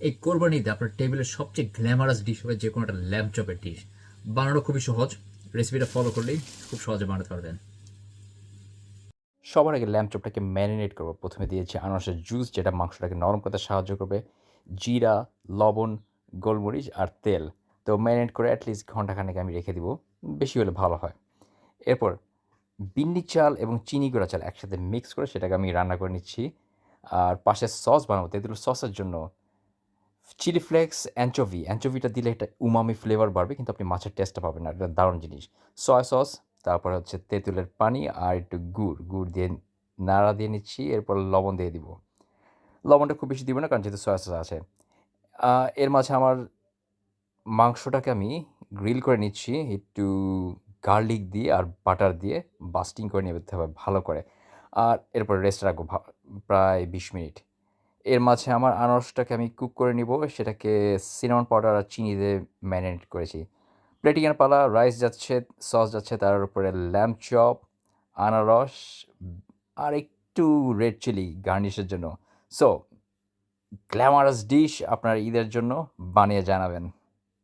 এই কোরবানিতে আপনার টেবিলের সবচেয়ে গ্ল্যামারাস ডিশ হবে যে কোনো একটা ল্যাম্ব চপের ডিশ। বানানো খুবই সহজ, রেসিপিটা ফলো করলেই খুব সহজে বানাতে পারবেন। সবার আগে ল্যাম্ব চপটাকে ম্যারিনেট করব। ১ম এ দিয়েছি আনারসের জুস যেটা মাংসটাকে নরম করতে সাহায্য করবে। জিরা, লবণ, গোলমরিচ আর তেল। তো ম্যারিনেট করে এট লিস্ট ঘন্টাখানেক আমি রেখে দিব। বেশি হলে ভালো হয়। এরপর বিন্নি চাল এবং চিনি গুঁড়া চাল একসাথে মিক্স করে সেটাকে আমি রান্না করে নিচ্ছি। আর পাশে সস বানাবো। তেঁতুলের সসের জন্য চিলি ফ্লেক্স, অ্যানচোভি। অ্যানচোভিটা দিলে একটা উমামি ফ্লেভার বাড়বে কিন্তু আপনি মাছের টেস্টটা পাবেন না। এটা দারুণ জিনিস। সয়া সস, তারপরে হচ্ছে তেঁতুলের পানি আর একটু গুড়। গুড় দিয়ে নাড়া দিয়ে নিচ্ছি। এরপর লবণ দিয়ে দিব। লবণটা খুব বেশি দিব না কারণ যেহেতু সয়া সস আছে। আ এর মাঝে আমার মাংসটাকে আমি গ্রিল করে নিচ্ছি একটু গার্লিক দিয়ে আর বাটার দিয়ে বাস্টিং করে নিতে হবে ভালো করে। আর এরপর রেস্ট রাখবো প্রায় ২০ মিনিট। এর মাঝে আমার আনারসটাকে আমি কুক করে নিব। সেটাকে সিনামন পাউডার আর চিনি দিয়ে ম্যারিনেট করেছি। প্লেটিং এর পালা, রাইস যাচ্ছে, সস যাচ্ছে, তার উপরে ল্যাম্ব চপ, আনারস আর একটু রেড চিলি গার্নিশের জন্য। সো গ্ল্যামারাস ডিশ আপনার ঈদের জন্য বানিয়ে জানাবেন।